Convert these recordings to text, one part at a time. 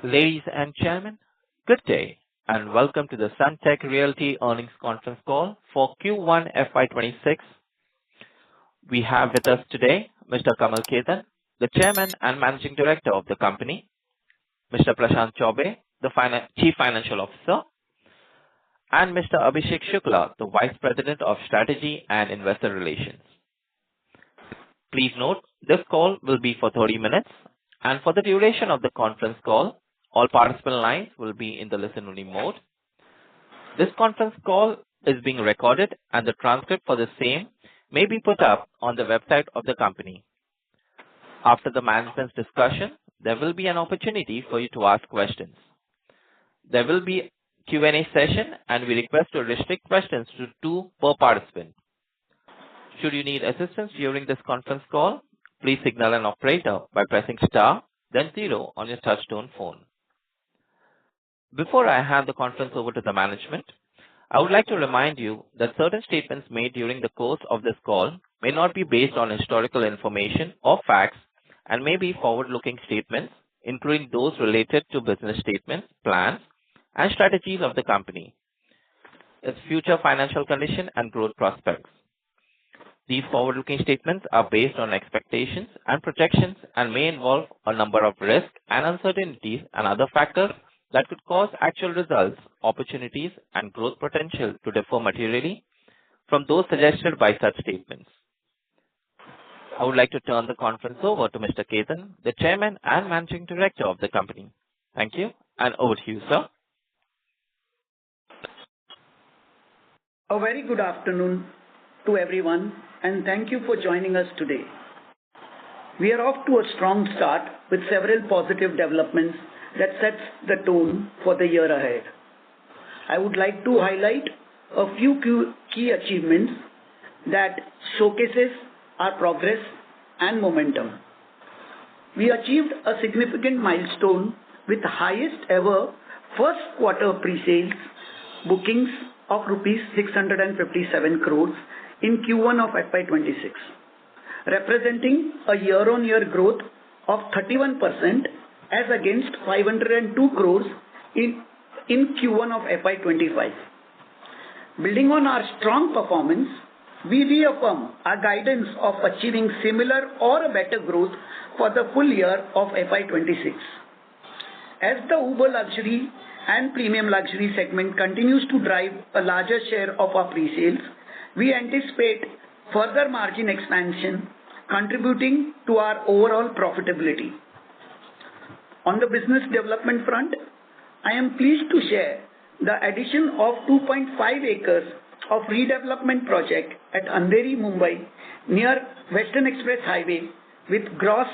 Ladies and gentlemen, good day, and welcome to the Sunteck Realty Earnings Conference Call for Q1FY26. We have with us today Mr. Kamal Khetan, the Chairman and Managing Director of the company, Mr. Prashant Chaubey, the Chief Financial Officer, and Mr. Abhishek Shukla, the Vice President of Strategy and Investor Relations. Please note, this call will be for 30 minutes, and for the duration of the conference call, all participant lines will be in the listen-only mode. This conference call is being recorded, and the transcript for the same may be put up on the website of the company. After the management's discussion, there will be an opportunity for you to ask questions. There will be a Q&A session, and we request to restrict questions to 2 per participant. Should you need assistance during this conference call, please signal an operator by pressing star, then 0 on your touchtone phone. Before I hand the conference over to the management, I would like to remind you that certain statements made during the course of this call may not be based on historical information or facts and may be forward-looking statements, including those related to business statements, plans, and strategies of the company, its future financial condition, and growth prospects. These forward-looking statements are based on expectations and projections and may involve a number of risks and uncertainties and other factors that could cause actual results, opportunities, and growth potential to differ materially from those suggested by such statements. I would like to turn the conference over to Mr. Khetan, the Chairman and Managing Director of the company. Thank you, and over to you, sir. A very good afternoon to everyone, and thank you for joining us today. We are off to a strong start with several positive developments that sets the tone for the year ahead. I would like to highlight a few key achievements that showcases our progress and momentum. We achieved a significant milestone with the highest ever first quarter pre-sales bookings of rupees 657 crores in Q1 of FY26, representing a year-on-year growth of 31% as against 502 crores in Q1 of FY25. Building on our strong performance, we reaffirm our guidance of achieving similar or a better growth for the full year of FY26. As the uber luxury and premium luxury segment continues to drive a larger share of our pre-sales, we anticipate further margin expansion contributing to our overall profitability. On the business development front, I am pleased to share the addition of 2.5 acres of redevelopment project at Andheri, Mumbai, near Western Express Highway, with gross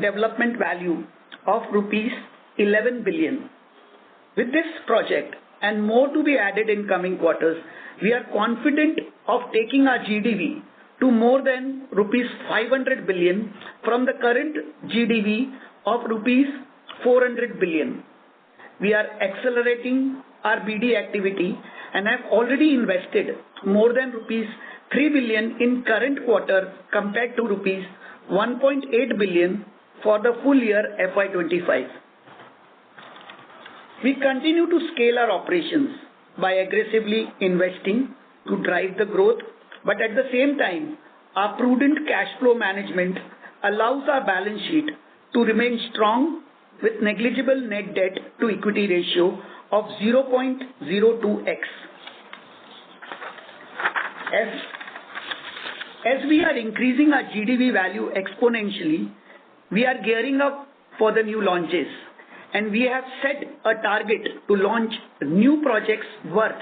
development value of rupees 11 billion. With this project and more to be added in coming quarters, we are confident of taking our GDV to more than rupees 500 billion from the current GDV of rupees 400 billion. We are accelerating our BD activity and have already invested more than rupees 3 billion in current quarter compared to rupees 1.8 billion for the full year FY25. We continue to scale our operations by aggressively investing to drive the growth, but at the same time, our prudent cash flow management allows our balance sheet to remain strong with negligible net debt to equity ratio of 0.02x. As we are increasing our GDV value exponentially, we are gearing up for the new launches, and we have set a target to launch new projects worth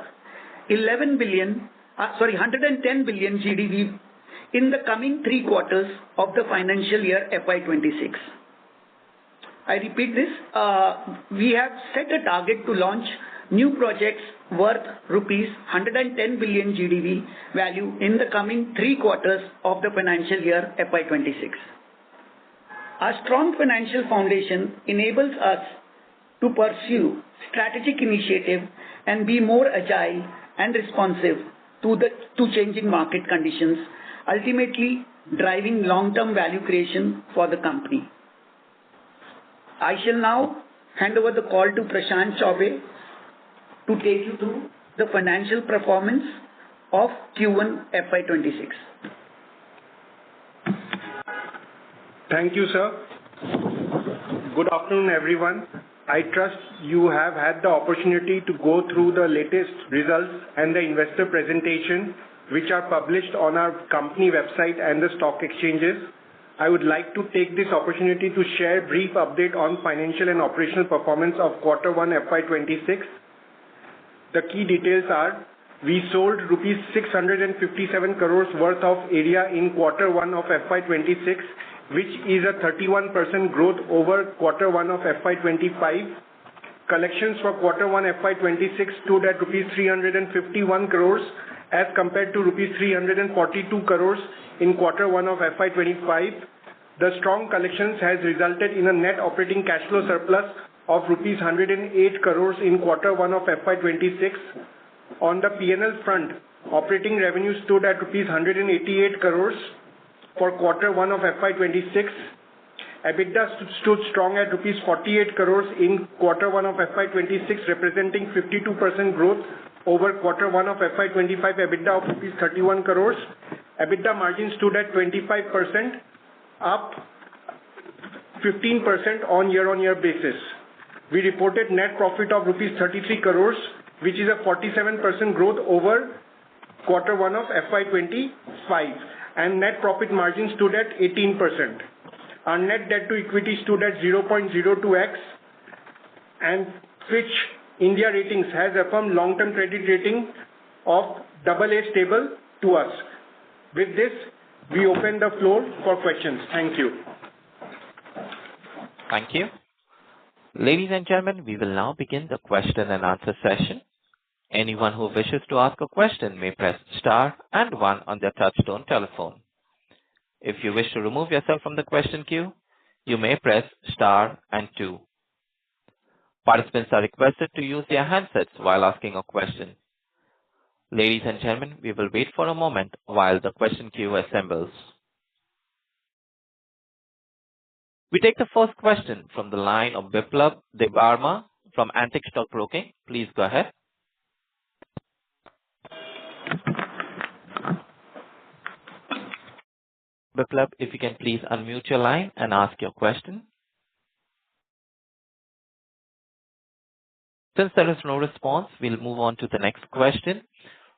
110 billion GDV in the coming 3 quarters of the financial year FY26. I repeat this, we have set a target to launch new projects worth rupees 110 billion GDV value in the coming 3 quarters of the financial year FY26. Our strong financial foundation enables us to pursue strategic initiative and be more agile and responsive to changing market conditions, ultimately driving long-term value creation for the company. I shall now hand over the call to Prashant Chaubey to take you through the financial performance of Q1FY26. Thank you, sir. Good afternoon, everyone. I trust you have had the opportunity to go through the latest results and the investor presentation, which are published on our company website and the stock exchanges. I would like to take this opportunity to share a brief update on financial and operational performance of Q1 FY26. The key details are, we sold rupees 657 crores worth of area in Q1 of FY26, which is a 31% growth over Q1 of FY25. Collections for Q1 FY26 stood at rupees 351 crores as compared to rupees 342 crores in Q1 of FY25. The strong collections has resulted in a net operating cash flow surplus of rupees 108 crores in Q1 of FY26. On the P&L front, operating revenue stood at rupees 188 crores for Q1 of FY26. EBITDA stood strong at rupees 48 crores in Q1 of FY26, representing 52% growth over Q1 of FY25 EBITDA of rupees 31 crores. EBITDA margin stood at 25%, up 15% on year-on-year basis. We reported net profit of rupees 33 crores, which is a 47% growth over Q1 of FY25, and net profit margin stood at 18%. Our net debt to equity stood at 0.02x, and Fitch India Ratings has affirmed long-term credit rating of AA stable to us. With this, we open the floor for questions. Thank you. Thank you. Ladies and gentlemen, we will now begin the question and answer session. Anyone who wishes to ask a question may press star and 1 on their touchtone telephone. If you wish to remove yourself from the question queue, you may press star and 2. Participants are requested to use their handsets while asking a question. Ladies and gentlemen, we will wait for a moment while the question queue assembles. We take the first question from the line of Biplab Debbarma from Antique Stock Broking. Please go ahead. Biplab, if you can please unmute your line and ask your question. Since there is no response, we'll move on to the next question,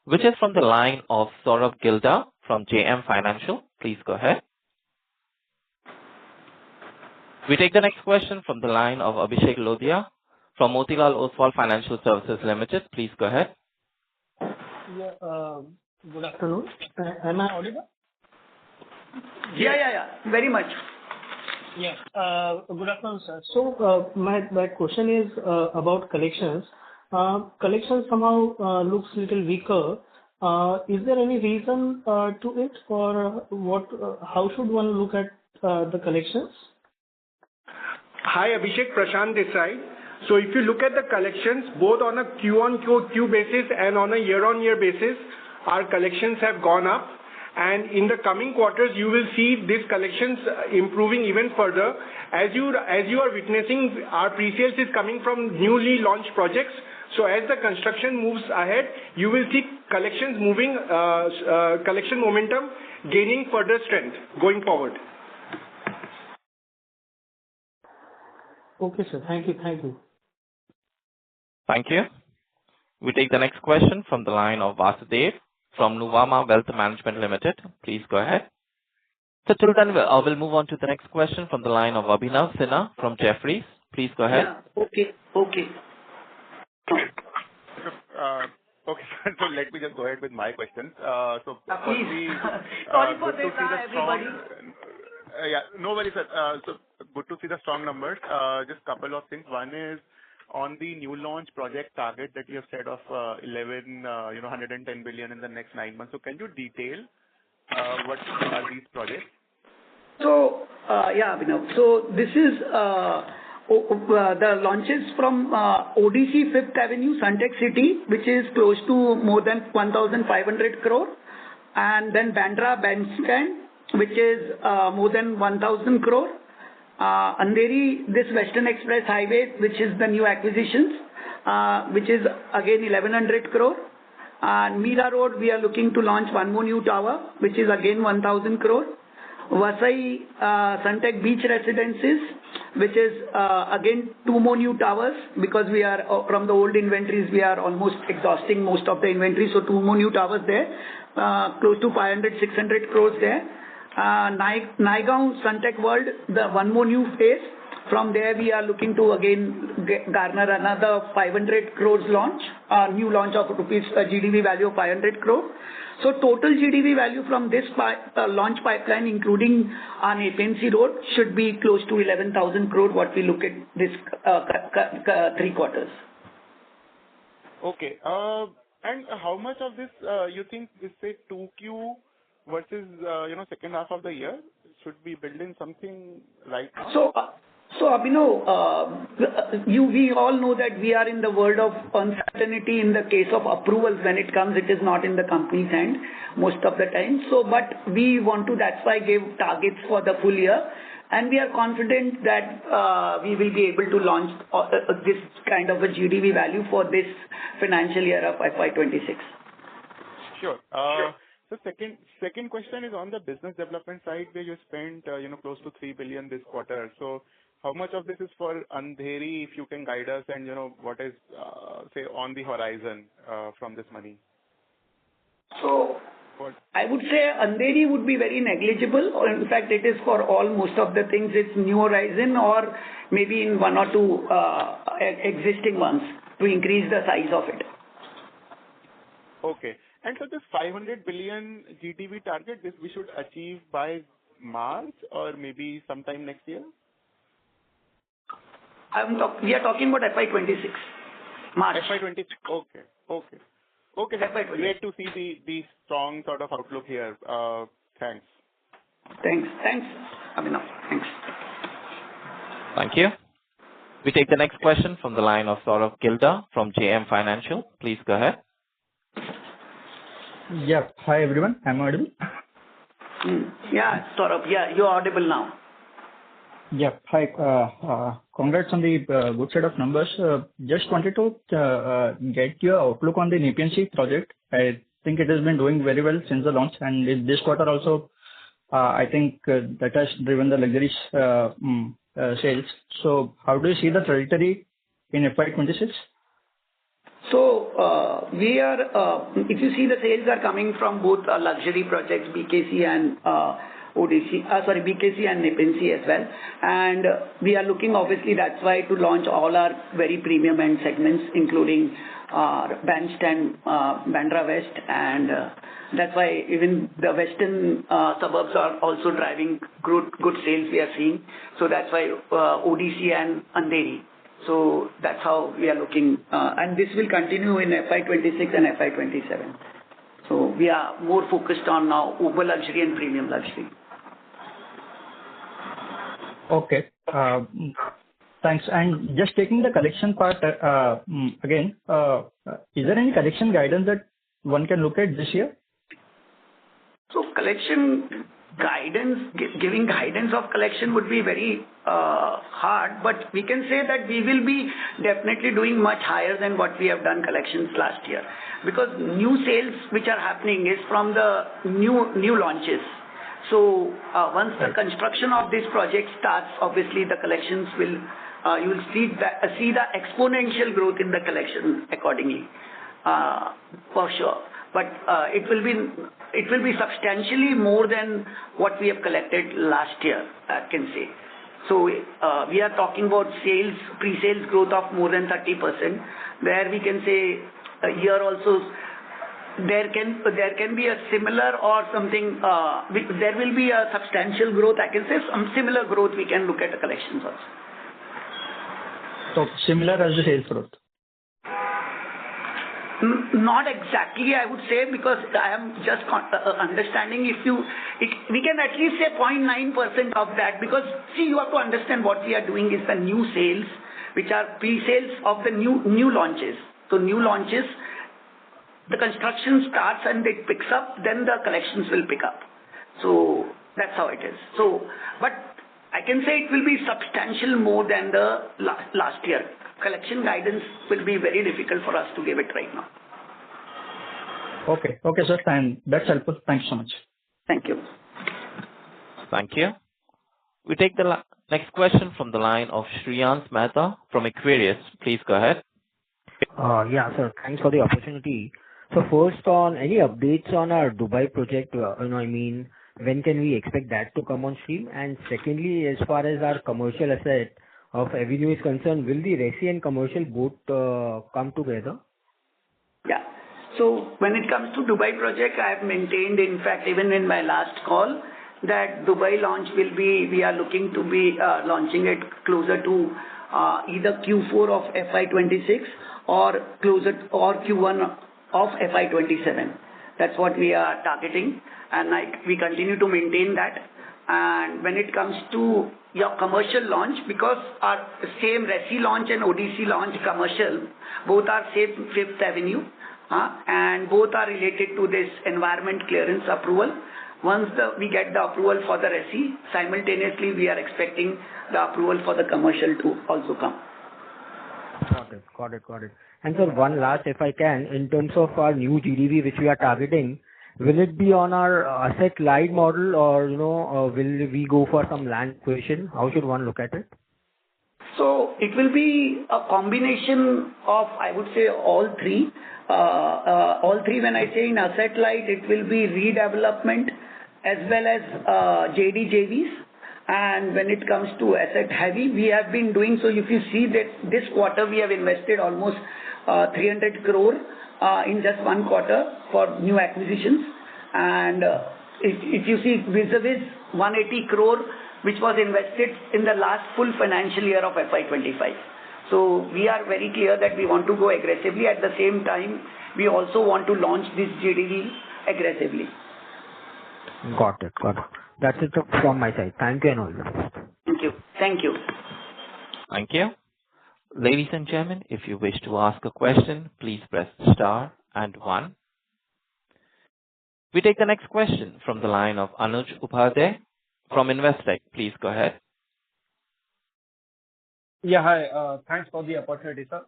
which is from the line of Saurabh Gilda from JM Financial. Please go ahead. We take the next question from the line of Abhishek Lodhia from Motilal Oswal Financial Services Limited. Please go ahead. Yeah, good afternoon. Am I audible? Yeah. Very much. Yeah. Good afternoon, sir. So, my question is about collections. Collections somehow looks little weaker. Is there any reason to it, or what? How should one look at the collections? Hi, Abhishek, Prashant this side. So if you look at the collections, both on a Q-on-Q basis and on a year-on-year basis, our collections have gone up. And in the coming quarters, you will see these collections improving even further. As you are witnessing, our pre-sales is coming from newly launched projects. So as the construction moves ahead, you will see collections moving, collection momentum gaining further strength going forward. Okay, sir. Thank you. Thank you. We take the next question from the line of Vasudev from Nuvama Wealth Management Limited. Please go ahead. So till then, we'll move on to the next question from the line of Abhinav Sinha from Jefferies. Please go ahead. Yeah. Okay. Okay, so let me just go ahead with my questions. Please. Sorry for this, everybody. Yeah, no worries, sir. So good to see the strong numbers. Just couple of things. One is on the new launch project target that you have said of 110 billion in the next 9 months. So can you detail what are these projects? So, yeah, Abhinav. So this is the launches from ODC 5th Avenue, Sunteck City, which is close to more than 1,500 crore. And then Bandra Bandstand, which is more than 1,000 crore. Andheri, this Western Express Highway, which is the new acquisitions, which is again 1100 crore. And Mira Road, we are looking to launch one more new tower, which is again 1000 crore. Vasai, Sunteck Beach Residences, which is again two more new towers, because we are from the old inventories, we are almost exhausting most of the inventory, so two more new towers there, close to 500-600 crores there. Naigaon Sunteck World, the one more new phase. From there, we are looking to again garner another 500 crores launch, new launch of rupees GDV value of 500 crore. So total GDV value from this launch pipeline, including on APNC Road, should be close to 11,000 crore. What we look at this 3 quarters. Okay. And how much of this you think is, say, 2Q versus second half of the year? Should we build in something right now? So Abhinav, we all know that we are in the world of uncertainty in the case of approvals. When it comes, it is not in the company's hand most of the time. So, but we want to, that's why give targets for the full year. And we are confident that we will be able to launch this kind of a GDV value for this financial year of FY26. Sure. The second question is on the business development side, where you spent close to 3 billion this quarter. So how much of this is for Andheri, if you can guide us, and what is say on the horizon from this money? So I would say Andheri would be very negligible, or in fact it is for all most of the things. It's new horizon, or maybe in one or two existing ones to increase the size of it. Okay. And so this 500 billion GDV target, this we should achieve by March or maybe sometime next year? We are talking about FY26, March. FY26. Okay. FY26. Great to see the strong sort of outlook here. Thanks. Thanks, Abhinav. Thanks. Thank you. We take the next question from the line of Saurabh Gilda from JM Financial. Please go ahead. Yeah. Hi, everyone. Am I audible? Yeah, Saurabh. Yeah, you're audible now. Yeah. Hi. Congrats on the good set of numbers. Just wanted to get your outlook on the APNC project. I think it has been doing very well since the launch, and in this quarter also, I think that has driven the luxury sales. So how do you see the trajectory in FY26? So we are, if you see, the sales are coming from both luxury projects, BKC and BKC and APNC as well. And we are looking, obviously, that's why, to launch all our very premium end segments, including Bandstand, Bandra West, and that's why even the western suburbs are also driving good sales we are seeing. So that's why ODC and Andheri. So that's how we are looking, and this will continue in FY26 and FY27. So we are more focused on now uber luxury and premium luxury. Okay. Thanks. And just taking the collection part again, is there any collection guidance that one can look at this year? So collection guidance, giving guidance of collection would be very hard, but we can say that we will be definitely doing much higher than what we have done collections last year, because new sales which are happening is from the new launches. So once the construction of this project starts, obviously the collections will you will see the exponential growth in the collection accordingly, for sure. But it will be substantially more than what we have collected last year, I can say. So we are talking about pre-sales growth of more than 30%. Where we can say here also there can be a similar or something. There will be a substantial growth. I can say some similar growth we can look at the collections also. So similar as the sales growth. Not exactly, I would say, because I am just understanding. We can at least say 0.9% of that, because see, you have to understand what we are doing is the new sales, which are pre-sales of the new launches. So new launches, the construction starts and it picks up, then the collections will pick up. So that's how it is. So, but I can say it will be substantial more than the last year. Collection guidance will be very difficult for us to give it right now. Okay. Okay, sir. Fine. That's helpful. Thanks so much. Thank you. Thank you. We take the next question from the line of Shreyans Mehta from Aquarius. Please go ahead. Yeah, sir. Thanks for the opportunity. So first on any updates on our Dubai project, when can we expect that to come on stream? And secondly, as far as our commercial asset of Avenue is concerned, will the resi and commercial both come together? Yeah. So when it comes to Dubai project, I have maintained, in fact, even in my last call, that Dubai launch we are looking to be launching it closer to either Q4 of FY26 or Q1 of FY27. That's what we are targeting, and we continue to maintain that. And when it comes to your commercial launch, because our same resi launch and ODC launch commercial, both are same Fifth Avenue, and both are related to this environment clearance approval. Once we get the approval for the resi, simultaneously we are expecting the approval for the commercial to also come. Got it. And sir, one last, if I can, in terms of our new GDV which we are targeting, will it be on our asset light model or, will we go for some land acquisition? How should one look at it? So it will be a combination of, I would say, all three. All three, when I say in asset light, it will be redevelopment as well as JVs. And when it comes to asset heavy, we have been doing, so if you see that this quarter we have invested almost 300 crore in just one quarter for new acquisitions. And if you see vis-a-vis 180 crore which was invested in the last full financial year of FY25. So we are very clear that we want to go aggressively. At the same time, we also want to launch this GDV aggressively. Got it. That's it from my side. Thank you and all the best. Thank you. Thank you. Ladies and gentlemen, if you wish to ask a question, please press star and 1. We take the next question from the line of Anuj Upadhyay from Investec. Please go ahead. Yeah, hi. Thanks for the opportunity, sir.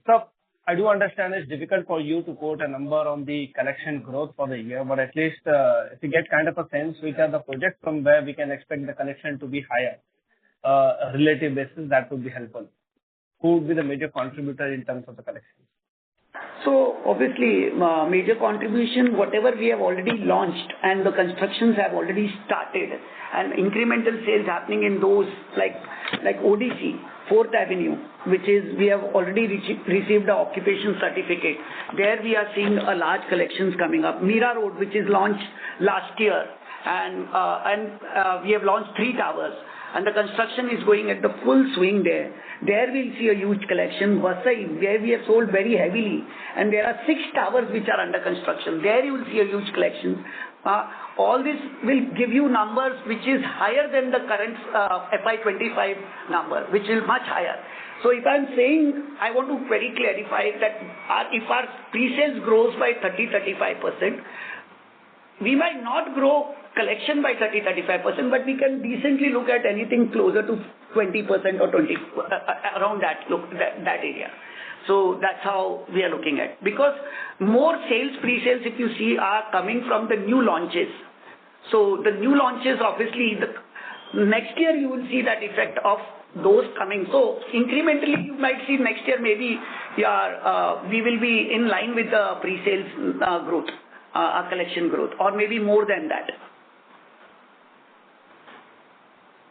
Sir, I do understand it's difficult for you to quote a number on the collection growth for the year, but at least if you get kind of a sense which are the projects from where we can expect the collection to be higher, relative basis, that would be helpful. Who would be the major contributor in terms of the collection? So obviously, major contribution, whatever we have already launched and the constructions have already started and incremental sales happening in those like ODC, 4th Avenue, which is we have already received the occupation certificate. There we are seeing a large collections coming up. Mira Road, which is launched last year, and we have launched 3 towers. And the construction is going at the full swing there. There we'll see a huge collection. Vasai, where we have sold very heavily. And there are 6 towers which are under construction. There you will see a huge collection. All this will give you numbers which is higher than the current FY25 number, which is much higher. So if I'm saying, I want to very clarify that if our pre-sales grows by 30-35%, we might not grow collection by 30-35%, but we can decently look at anything closer to 20% or 20 around that area. So that's how we are looking at. Because more sales, pre-sales, if you see, are coming from the new launches. So the new launches, obviously, next year you will see that effect of those coming. So incrementally, you might see next year maybe we will be in line with the pre-sales growth. Our collection growth, or maybe more than that.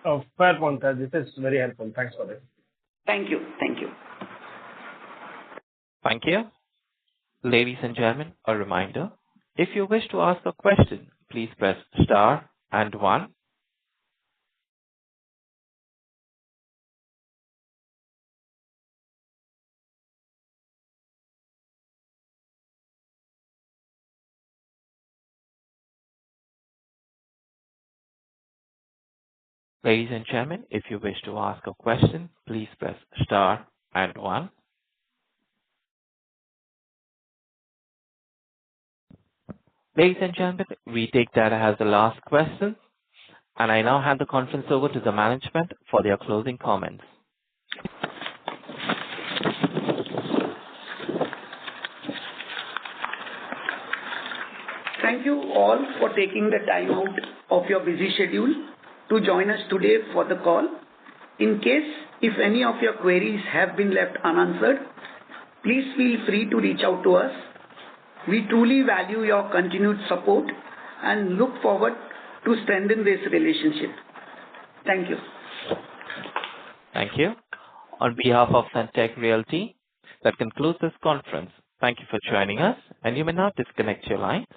Oh, fair point, sir. This is very helpful. Thanks for this. Thank you. Thank you. Ladies and gentlemen, a reminder, if you wish to ask a question, please press star and 1. Ladies and gentlemen, if you wish to ask a question, please press star and 1. Ladies and gentlemen, we take that as the last question. and I now hand the conference over to the management for their closing comments. Thank you all for taking the time out of your busy schedule to join us today for the call. In case if any of your queries have been left unanswered, please feel free to reach out to us. We truly value your continued support and look forward to strengthen this relationship. Thank you. Thank you. On behalf of Sunteck Realty, that concludes this conference. Thank you for joining us, and you may now disconnect your lines.